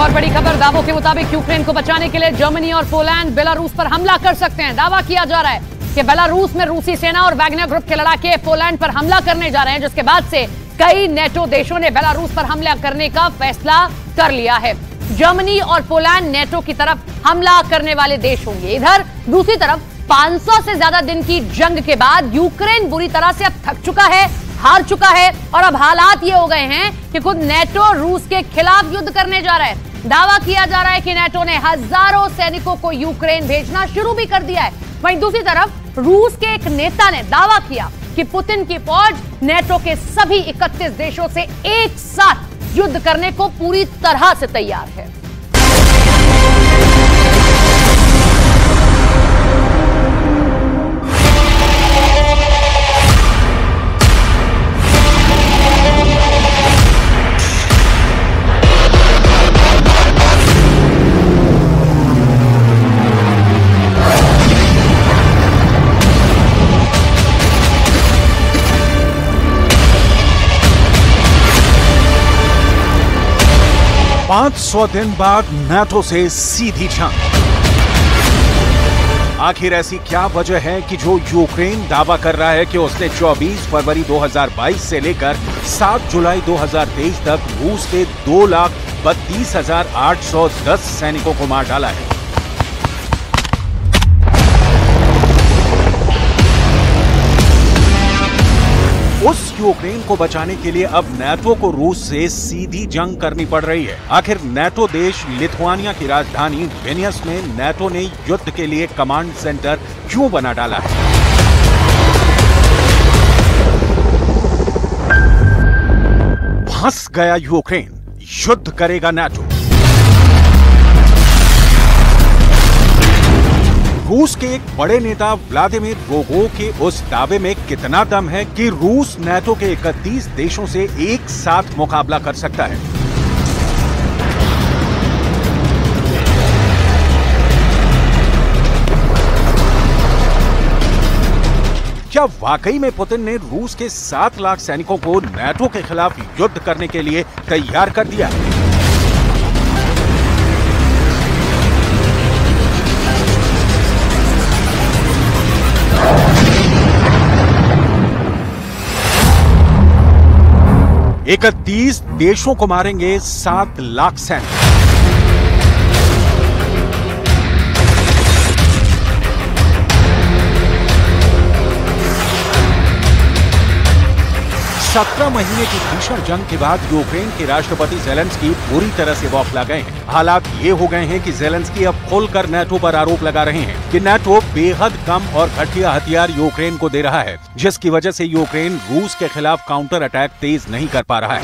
और बड़ी खबर, दावों के मुताबिक यूक्रेन को बचाने के लिए जर्मनी और पोलैंड बेलारूस पर हमला कर सकते हैं। दावा किया जा रहा है कि बेलारूस में रूसी सेना और वैगनर ग्रुप के लड़ाके पोलैंड पर हमला करने जा रहे हैं, जिसके बाद से कई नेटो देशों ने बेलारूस पर हमला करने का फैसला कर लिया है। जर्मनी और पोलैंड नेटो की तरफ हमला करने वाले देश होंगे। इधर दूसरी तरफ 500 से ज्यादा दिन की जंग के बाद यूक्रेन बुरी तरह से अब थक चुका है, हार चुका है और अब हालात ये हो गए हैं कि खुद नेटो रूस के खिलाफ युद्ध करने जा रहा है। दावा किया जा रहा है कि नेटो ने हजारों सैनिकों को यूक्रेन भेजना शुरू भी कर दिया है। वहीं दूसरी तरफ रूस के एक नेता ने दावा किया कि पुतिन की फौज नेटो के सभी 31 देशों से एक साथ युद्ध करने को पूरी तरह से तैयार है। पांच 100 दिन बाद नाटो से सीधी जंग। आखिर ऐसी क्या वजह है कि जो यूक्रेन दावा कर रहा है कि उसने 24 फरवरी 2022 से लेकर 7 जुलाई 2023 तक रूस के 2,32,810 सैनिकों को मार डाला है। उस यूक्रेन को बचाने के लिए अब नाटो को रूस से सीधी जंग करनी पड़ रही है। आखिर नाटो देश लिथुआनिया की राजधानी विल्नियस में नाटो ने युद्ध के लिए कमांड सेंटर क्यों बना डाला है? फंस गया यूक्रेन, युद्ध करेगा नाटो। रूस के एक बड़े नेता व्लादिमीर रोगोव के उस दावे में कितना दम है कि रूस नाटो के 31 देशों से एक साथ मुकाबला कर सकता है? क्या वाकई में पुतिन ने रूस के 7 लाख सैनिकों को नाटो के खिलाफ युद्ध करने के लिए तैयार कर दिया है? एक 31 देशों को मारेंगे 7 लाख सैनिक। सत्रह महीने की भीषण जंग के बाद यूक्रेन के राष्ट्रपति ज़ेलेंस्की पूरी तरह से बौखला गए हैं। हालात ये हो गए हैं कि ज़ेलेंस्की अब खुलकर नाटो पर आरोप लगा रहे हैं कि नाटो बेहद कम और घटिया हथियार यूक्रेन को दे रहा है, जिसकी वजह से यूक्रेन रूस के खिलाफ काउंटर अटैक तेज नहीं कर पा रहा है।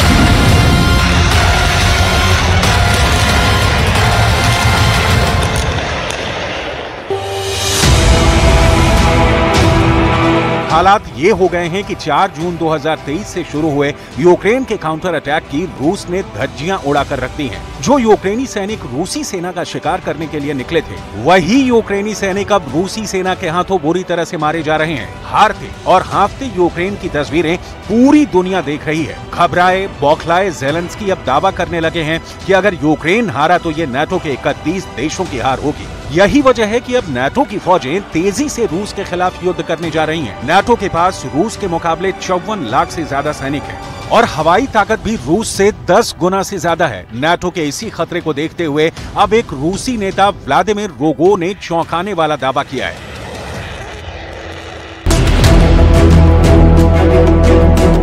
हालात ये हो गए हैं कि 4 जून 2023 से शुरू हुए यूक्रेन के काउंटर अटैक की रूस ने धज्जियां उड़ाकर रख दी हैं। जो यूक्रेनी सैनिक रूसी सेना का शिकार करने के लिए निकले थे, वही यूक्रेनी सैनिक अब रूसी सेना के हाथों बुरी तरह से मारे जा रहे हैं। हारते और हाँफते यूक्रेन की तस्वीरें पूरी दुनिया देख रही है। घबराए बौखलाए ज़ेलेंस्की अब दावा करने लगे हैं कि अगर यूक्रेन हारा तो ये नाटो के 31 देशों की हार होगी। यही वजह है कि अब नाटो की फौजें तेजी से रूस के खिलाफ युद्ध करने जा रही हैं। नाटो के पास रूस के मुकाबले 54 लाख से ज्यादा सैनिक हैं और हवाई ताकत भी रूस से 10 गुना से ज्यादा है। नाटो के इसी खतरे को देखते हुए अब एक रूसी नेता व्लादिमीर रोगोव ने चौंकाने वाला दावा किया है।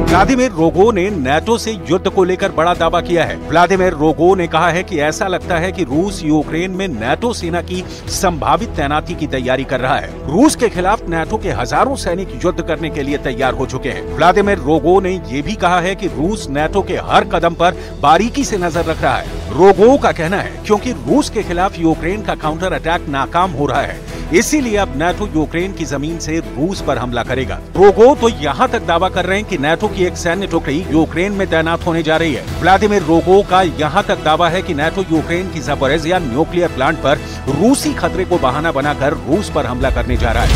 व्लादिमीर रोगोव ने नाटो से युद्ध को लेकर बड़ा दावा किया है। व्लादिमीर रोगोव ने कहा है कि ऐसा लगता है कि रूस यूक्रेन में नाटो सेना की संभावित तैनाती की तैयारी कर रहा है। रूस के खिलाफ नाटो के हजारों सैनिक युद्ध करने के लिए तैयार हो चुके हैं। व्लादिमीर रोगोव ने ये भी कहा है कि रूस नाटो के हर कदम पर बारीकी से नजर रख रहा है। रोगोव का कहना है क्योंकि रूस के खिलाफ यूक्रेन का काउंटर अटैक नाकाम हो रहा है, इसीलिए अब नाटो यूक्रेन की जमीन से रूस पर हमला करेगा। रोगोव तो यहाँ तक दावा कर रहे हैं कि नाटो की एक सैन्य टुकड़ी यूक्रेन में तैनात होने जा रही है। व्लादिमीर रोगोव का यहाँ तक दावा है कि नाटो यूक्रेन की ज़पोरिज़िया न्यूक्लियर प्लांट पर रूसी खतरे को बहाना बनाकर रूस पर हमला करने जा रहा है।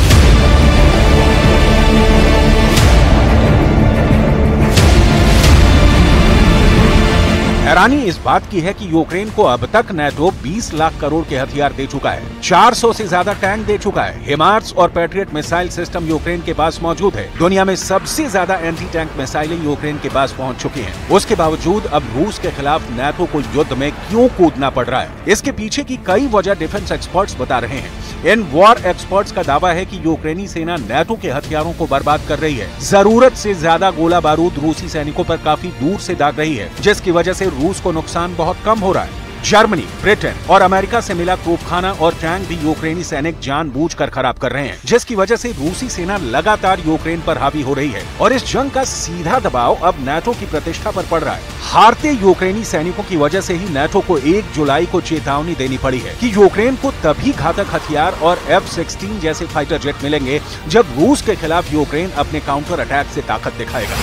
हैरानी इस बात की है कि यूक्रेन को अब तक नेटो 20 लाख करोड़ के हथियार दे चुका है, 400 से ज्यादा टैंक दे चुका है, हिमार्स और पैट्रियट मिसाइल सिस्टम यूक्रेन के पास मौजूद है। दुनिया में सबसे ज्यादा एंटी टैंक मिसाइलें यूक्रेन के पास पहुंच चुकी हैं। उसके बावजूद अब रूस के खिलाफ नेटो को युद्ध में क्यों कूदना पड़ रहा है? इसके पीछे की कई वजह डिफेंस एक्सपर्ट्स बता रहे हैं। इन वॉर एक्सपर्ट्स का दावा है कि यूक्रेनी सेना नेटो के हथियारों को बर्बाद कर रही है, जरूरत से ज्यादा गोला बारूद रूसी सैनिकों पर काफी दूर से दाग रही है, जिसकी वजह से रूस को नुकसान बहुत कम हो रहा है। जर्मनी, ब्रिटेन और अमेरिका से मिला तोपखाना और टैंक भी यूक्रेनी सैनिक जानबूझकर खराब कर रहे हैं, जिसकी वजह से रूसी सेना लगातार यूक्रेन पर हावी हो रही है और इस जंग का सीधा दबाव अब नेटो की प्रतिष्ठा पर पड़ रहा है। हारते यूक्रेनी सैनिकों की वजह से ही नेटो को 1 जुलाई को चेतावनी देनी पड़ी है कि यूक्रेन को तभी घातक हथियार और F-16 जैसे फाइटर जेट मिलेंगे जब रूस के खिलाफ यूक्रेन अपने काउंटर अटैक से ताकत दिखाएगा।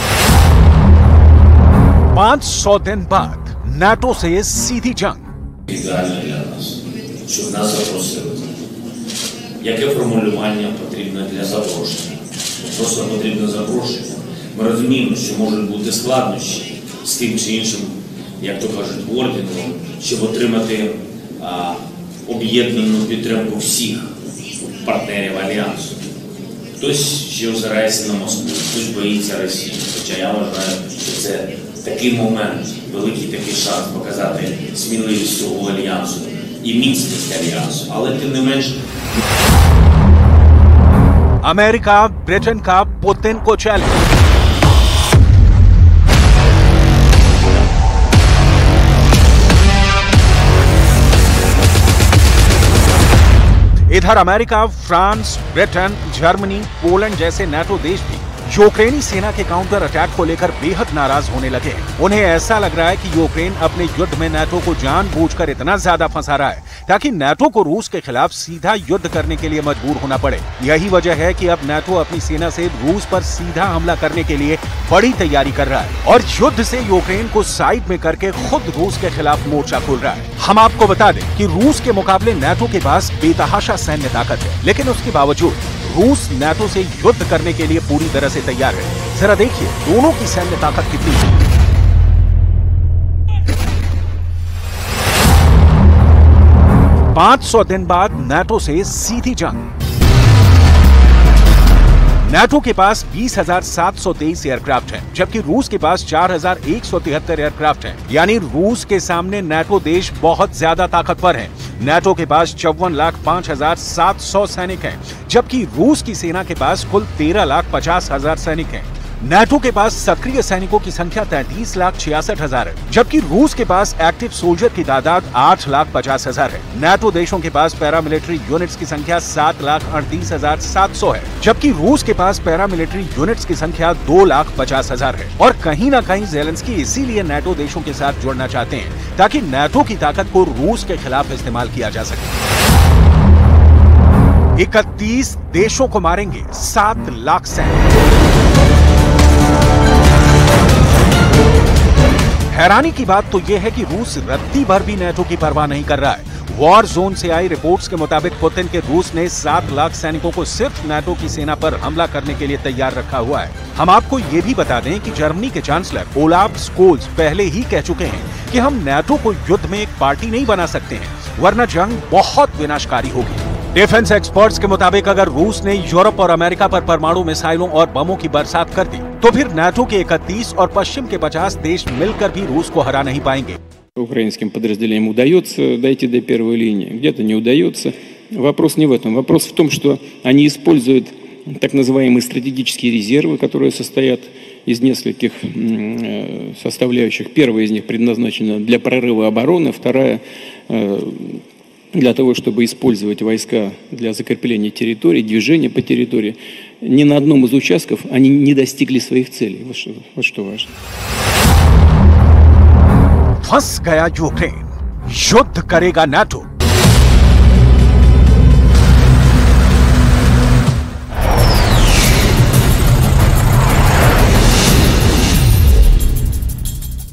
500 दिन बाद नेटो से सीधी जंग। Ідеально для нас, щоб нас запросили. Яке формулювання потрібно для запрошення? Просто потрібно запрошення. Ми розуміємо, що можуть бути складнощі з тим чи іншим, як то кажуть, орденом, щоб отримати об'єднану підтримку всіх партнерів Альянсу. Хтось ще озирається на Москву, хтось боїться Росії. Хоча я вважаю, що це такий момент, великий такий шанс показати сміливість цього Альянсу і міцність Альянсу. Але тим не менш... अमेरिका, ब्रिटेन का पुतिन को चैलेंज। इधर America, France, Britain, Germany, Poland जैसे नेटो देश भी यूक्रेनी सेना के काउंटर अटैक को लेकर बेहद नाराज होने लगे हैं। उन्हें ऐसा लग रहा है कि यूक्रेन अपने युद्ध में नेटो को जानबूझकर इतना ज्यादा फंसा रहा है ताकि नेटो को रूस के खिलाफ सीधा युद्ध करने के लिए मजबूर होना पड़े। यही वजह है कि अब नेटो अपनी सेना से रूस पर सीधा हमला करने के लिए बड़ी तैयारी कर रहा है और युद्ध से यूक्रेन को साइड में करके खुद रूस के खिलाफ मोर्चा खोल रहा है। हम आपको बता दें कि रूस के मुकाबले नेटो के पास बेतहाशा सैन्य ताकत है, लेकिन उसके बावजूद रूस नेटो से युद्ध करने के लिए पूरी तरह से तैयार है। जरा देखिए दोनों की सैन्य ताकत कितनी है। 500 दिन बाद नेटो से सीधी जंग। नेटो के पास 20,723 एयरक्राफ्ट हैं, जबकि रूस के पास 4,173 एयरक्राफ्ट हैं। यानी रूस के सामने नेटो देश बहुत ज्यादा ताकतवर हैं। नेटो के पास 54,05,700 सैनिक हैं, जबकि रूस की सेना के पास कुल 13,50,000 सैनिक हैं। नेटो के पास सक्रिय सैनिकों की संख्या 33,66,000 है, जबकि रूस के पास एक्टिव सोल्जर की तादाद 8,50,000 है। नेटो देशों के पास पैरामिलिट्री यूनिट्स की संख्या 7,38,700 है, जबकि रूस के पास पैरामिलिट्री यूनिट्स की संख्या 2,50,000 है। और कहीं ना कहीं ज़ेलेंस्की इसीलिए नेटो देशों के साथ जुड़ना चाहते हैं ताकि नेटो की ताकत को रूस के खिलाफ इस्तेमाल किया जा सके। 31 देशों को मारेंगे 7 लाख सैनिक। हैरानी की बात तो यह है कि रूस रत्ती भर भी नेटो की परवाह नहीं कर रहा है। वॉर जोन से आई रिपोर्ट्स के मुताबिक पुतिन के रूस ने 7 लाख सैनिकों को सिर्फ नेटो की सेना पर हमला करने के लिए तैयार रखा हुआ है। हम आपको ये भी बता दें कि जर्मनी के चांसलर ओलाफ स्कोल्स पहले ही कह चुके हैं कि हम नेटो को युद्ध में एक पार्टी नहीं बना सकते हैं, वरना जंग बहुत विनाशकारी होगी। डिफेंस एक्सपर्ट्स के मुताबिक अगर रूस ने यूरोप और अमेरिका पर परमाणु मिसाइलों और बमों की बरसात कर दी तो फिर नेटो के 31 और पश्चिम के 50 देश मिलकर भी रूस को हरा नहीं पाएंगे। Украинским подразделениям удается дойти до первой линии, где-то не удается. Вопрос не в этом. Вопрос в том, что они используют так называемые стратегические резервы, которые состоят из нескольких составляющих. Первая из них предназначена для прорыва обороны, вторая для того, чтобы использовать войска для закрепления территории, движения по территории. Ни на одном из участков они не достигли своих целей. Вот что важно. फंस गया यूक्रेन, युद्ध करेगा नेटो।